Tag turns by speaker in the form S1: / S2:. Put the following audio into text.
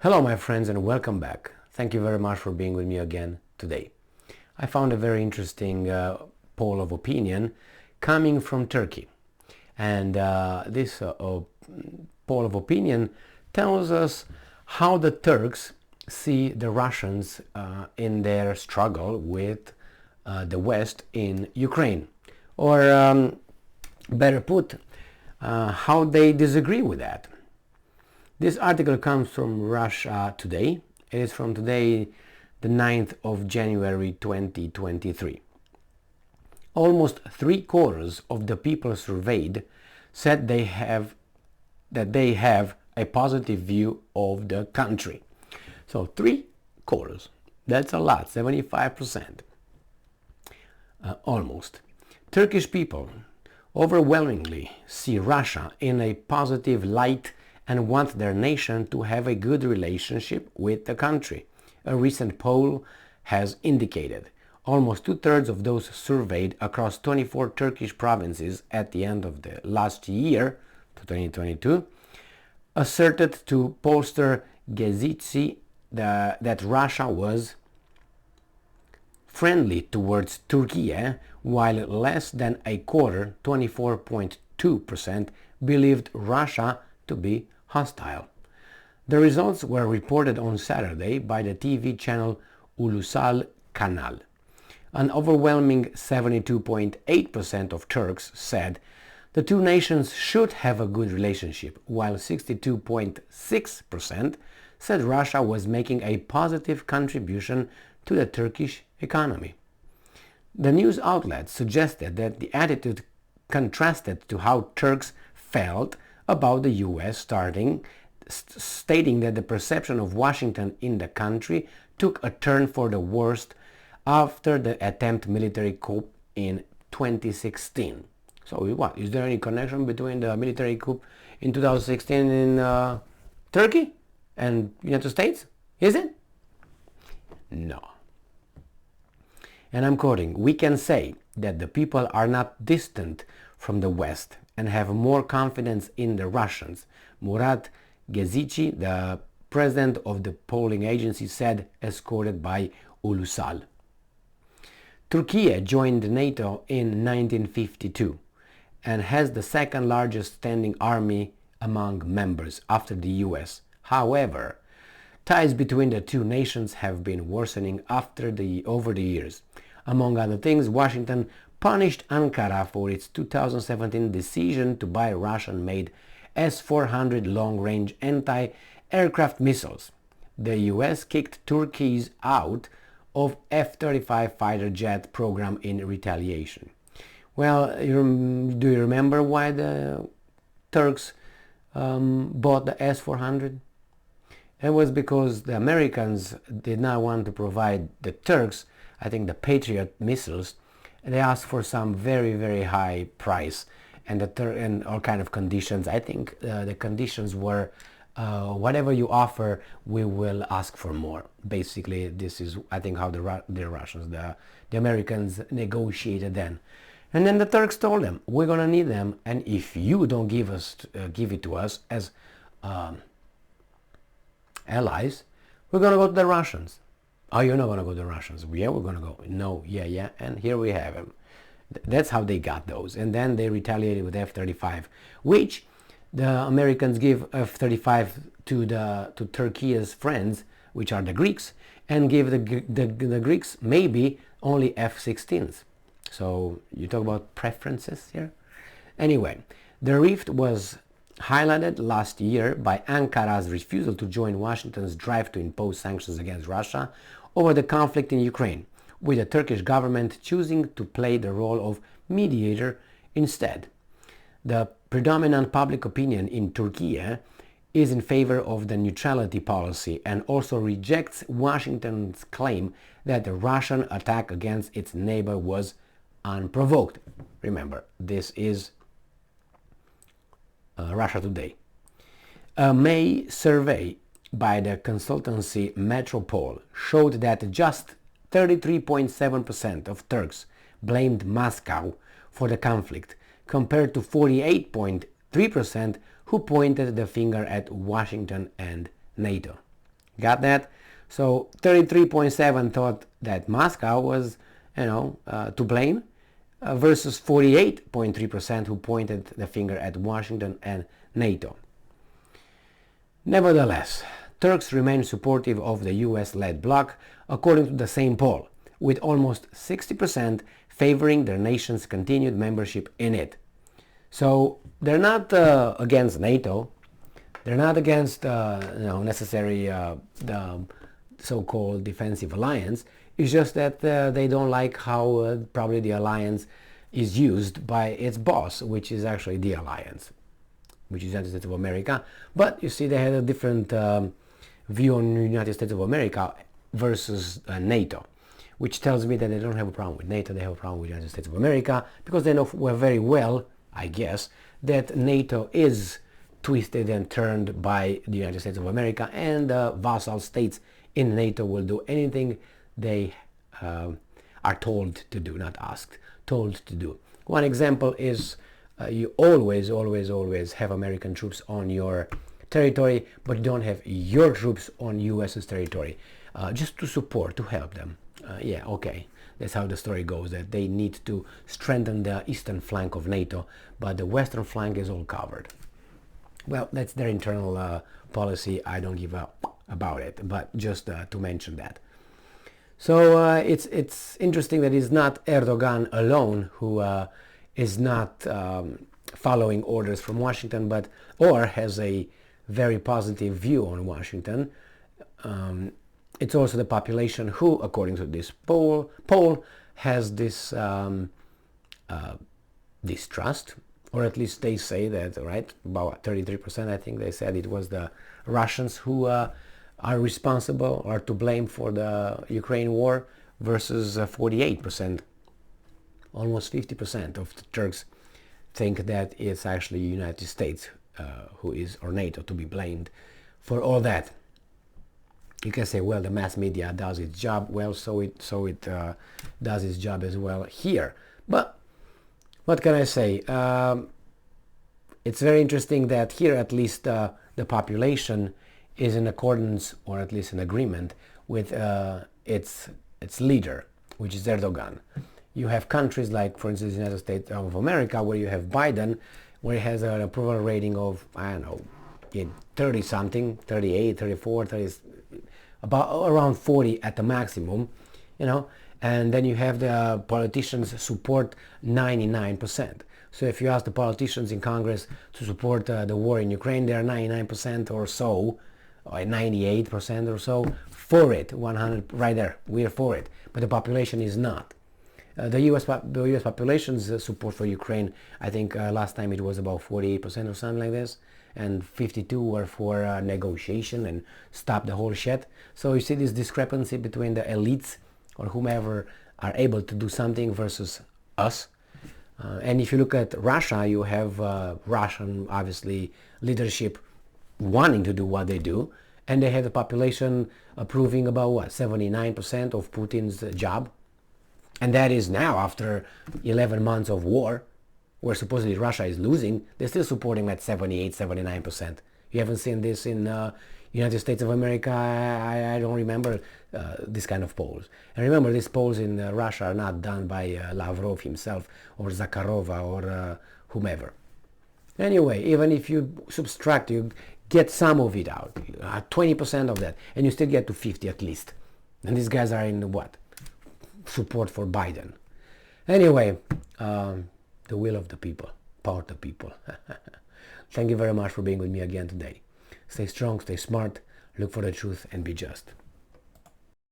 S1: Hello my friends and welcome back. Thank you very much for being with me again today. I found a very interesting poll of opinion coming from Turkey. And this poll of opinion tells us how the Turks see the Russians in their struggle with the West in Ukraine. Or better put, how they disagree with that. This article comes from Russia Today. It is from today, the 9th of January 2023. Almost 3/4 of the people surveyed said that they have a positive view of the country. So 3/4, that's a lot, 75%. Almost. Turkish people overwhelmingly see Russia in a positive light and want their nation to have a good relationship with the country. A recent poll has indicated almost 2/3 of those surveyed across 24 Turkish provinces at the end of the last year, 2022, asserted to pollster Gezici that Russia was friendly towards Turkey, while less than a quarter, 24.2%, believed Russia to be hostile. The results were reported on Saturday by the TV channel Ulusal Kanal. An overwhelming 72.8% of Turks said the two nations should have a good relationship, while 62.6% said Russia was making a positive contribution to the Turkish economy. The news outlet suggested that the attitude contrasted to how Turks felt about the US, stating that the perception of Washington in the country took a turn for the worst after the attempted military coup in 2016. So what? Is there any connection between the military coup in 2016 in Turkey and United States? Is it? No. And I'm quoting, "We can say that the people are not distant from the West and have more confidence in the Russians," Murat Gezici, the president of the polling agency, said, as quoted by Ulusal. Turkey joined NATO in 1952 and has the second largest standing army among members after the US. However, ties between the two nations have been worsening over the years. Among other things, Washington punished Ankara for its 2017 decision to buy Russian-made S-400 long-range anti-aircraft missiles. The US kicked Turkey out of F-35 fighter jet program in retaliation. Well, do you remember why the Turks bought the S-400? It was because the Americans did not want to provide the Turks, I think, the Patriot missiles. They asked for some very, very high price and all kind of conditions. I think the conditions were whatever you offer, we will ask for more. Basically, this is, I think, how the Russians, the Americans negotiated then. And then the Turks told them, we're going to need them, and if you don't give it to us as allies, we're going to go to the Russians. Oh, you're not going to go to the Russians. Yeah, we're going to go. No, yeah, and here we have them. That's how they got those. And then they retaliated with F-35, which the Americans give F-35 to Turkey's friends, which are the Greeks, and give the Greeks maybe only F-16s. So you talk about preferences here? Anyway, the rift was highlighted last year by Ankara's refusal to join Washington's drive to impose sanctions against Russia over the conflict in Ukraine, with the Turkish government choosing to play the role of mediator instead. The predominant public opinion in Turkey is in favor of the neutrality policy and also rejects Washington's claim that the Russian attack against its neighbor was unprovoked. Remember, this is Russia Today. A May survey by the consultancy Metropole showed that just 33.7% of Turks blamed Moscow for the conflict, compared to 48.3% who pointed the finger at Washington and NATO. Got that? So 33.7 thought that Moscow was, to blame, versus 48.3% who pointed the finger at Washington and NATO. Nevertheless, Turks remain supportive of the US-led bloc, according to the same poll, with almost 60% favoring their nation's continued membership in it. So they're not against NATO. They're not against necessary the so-called defensive alliance. It's just that they don't like how probably the alliance is used by its boss, which is actually the alliance, which is the United States of America. But you see, they had a different view on the United States of America versus NATO, which tells me that they don't have a problem with NATO, they have a problem with the United States of America, because they know very well, I guess, that NATO is twisted and turned by the United States of America, and the vassal states in NATO will do anything they are told to do, not asked, told to do. One example is you always have American troops on your territory, but you don't have your troops on US's territory, just to support, to help them. Yeah, okay, that's how the story goes, that they need to strengthen the eastern flank of NATO, but the western flank is all covered. Well, that's their internal policy. I don't give up about it, but just to mention that. So it's interesting that it's not Erdogan alone who is not following orders from Washington, or has a very positive view on Washington. It's also the population who, according to this poll has this distrust, or at least they say that, right? About 33%, I think they said it was the Russians who are responsible or to blame for the Ukraine war, versus 48%. Almost 50% of the Turks think that it's actually the United States who is, or NATO, to be blamed for all that. You can say, well, the mass media does its job. Well, so it does its job as well here. But what can I say? It's very interesting that here, at least, the population is in accordance, or at least in agreement, with its leader, which is Erdogan. You have countries like, for instance, the United States of America, where you have Biden, where he has an approval rating of, I don't know, 30 something, 38, 34, 30, about around 40 at the maximum, and then you have the politicians support 99%. So if you ask the politicians in Congress to support the war in Ukraine, they are 99% or so, or 98% or so for it, 100 right there, we're for it, but the population is not. The US population's support for Ukraine, I think last time it was about 48% or something like this, and 52 were for negotiation and stop the whole shit. So you see this discrepancy between the elites or whomever are able to do something versus us. And if you look at Russia, you have Russian, obviously, leadership wanting to do what they do, and they have the population approving about, what, 79% of Putin's job. And that is now, after 11 months of war, where supposedly Russia is losing, they're still supporting at 78, 79%. You haven't seen this in United States of America. I don't remember this kind of polls. And remember, these polls in Russia are not done by Lavrov himself or Zakharova or whomever. Anyway, even if you subtract, you get some of it out, 20% of that, and you still get to 50 at least. And these guys are in what? Support for Biden. Anyway, the will of the people, power of the people. Thank you very much for being with me again today. Stay strong, stay smart, look for the truth, and be just.